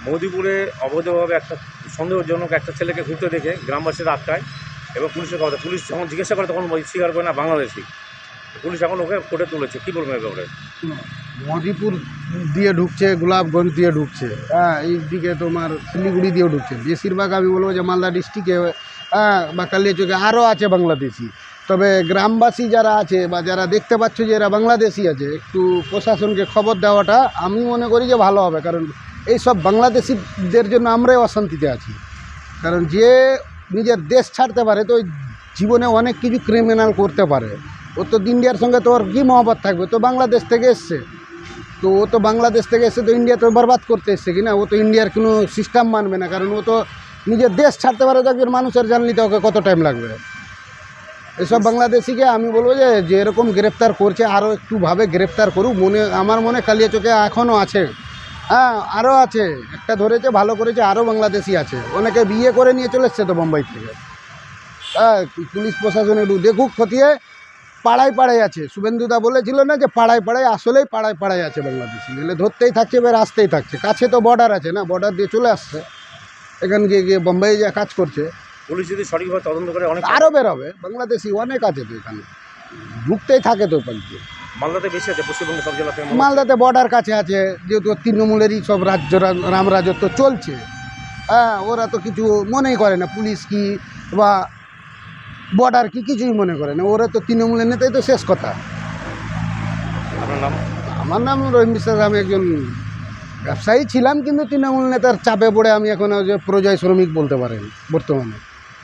মোদিপুরে অবৈধভাবে একটা সন্দেহজনক একটা ছেলেকে ঘুরতে দেখে গ্রামবাসীরা আটকায় এবং পুলিশের কথা, পুলিশ যখন জিজ্ঞাসা করে তখন স্বীকার করে না বাংলাদেশি। পুলিশ এখন ওকে কোর্টে তুলেছে, কী বলবেন ব্যাপারে? মোদিপুর দিয়ে ঢুকছে, গোলাপগঞ্জ দিয়ে ঢুকছে, হ্যাঁ, এইদিকে তোমার শিলিগুড়ি দিয়েও ঢুকছে। বেশিরভাগ আমি বলবো যে মালদা ডিস্ট্রিক্টে, হ্যাঁ, বা কালিয়াচকে আরও আছে বাংলাদেশি। তবে গ্রামবাসী যারা আছে বা যারা দেখতে পাচ্ছ যে এরা বাংলাদেশি আছে, একটু প্রশাসনকে খবর দেওয়াটা আমি মনে করি যে ভালো হবে। কারণ এই সব বাংলাদেশিদের জন্য আমরাই অশান্তিতে আছি। কারণ যে নিজের দেশ ছাড়তে পারে তো জীবনে অনেক কিছু ক্রিমিনাল করতে পারে। ও তো ইন্ডিয়ার সঙ্গে তো ওর কী মহব্বত থাকবে? তো বাংলাদেশ থেকে এসছে, তো ও তো বাংলাদেশ থেকে এসে তো ইন্ডিয়া তো বরবাদ করতে এসছে কি না? ও তো ইন্ডিয়ার কোনো সিস্টেম মানবে না। কারণ ও তো নিজের দেশ ছাড়তে পারে, তো একজন মানুষের জান নিতে ওকে কত টাইম লাগবে? এসব বাংলাদেশিকে আমি বলবো যে যেরকম গ্রেপ্তার করছে আরও একটুভাবে গ্রেপ্তার করুক। আমার মনে কালিয়াচকে এখনও আছে, হ্যাঁ, আরও আছে। একটা ধরেছে, ভালো করেছে, আরও বাংলাদেশি আছে। অনেকে বিয়ে করে নিয়ে চলে এসছে তো বোম্বাই থেকে। হ্যাঁ, পুলিশ প্রশাসন একটু দেখুক, খতিয়ে। পাড়ায় পাড়ায় আছে, শুভেন্দুদা বলেছিল না যে পাড়ায় পাড়ায়, আসলেই পাড়ায় পাড়ায় আছে বাংলাদেশি। এলে ধরতেই থাকছে, এবার আসতেই থাকছে। কাছে তো বর্ডার আছে না, বর্ডার দিয়ে চলে আসছে, এখান গিয়ে বোম্বাই যা কাজ করছে। পুলিশ যদি সঠিকভাবে তদন্ত করে অনেক আরও বেরোবে, বাংলাদেশি অনেক আছে তো এখানে, ঢুকতেই থাকে তো পাল্টিয়ে। মালদাতে বেশি আছে, পশ্চিমবঙ্গের সব জেলাতে। মালদাতে বর্ডার কাছে আছে, যেহেতু তৃণমূলেরই সব রাজ্য, রামরাজত্ব চলছে। হ্যাঁ, ওরা তো কিছু মনেই করে না, পুলিশ কি বা বর্ডার কি কিছুই মনে করে না। ওরা তো তৃণমূলের নেতাই তো শেষ কথা। আপনার নাম? আমার নাম রহিম বিশ্বাস। আমি একজন ব্যবসায়ী ছিলাম, কিন্তু তৃণমূল নেতার চাপে পড়ে আমি এখন যে পরিযায়ী শ্রমিক বলতে পারেন বর্তমানে।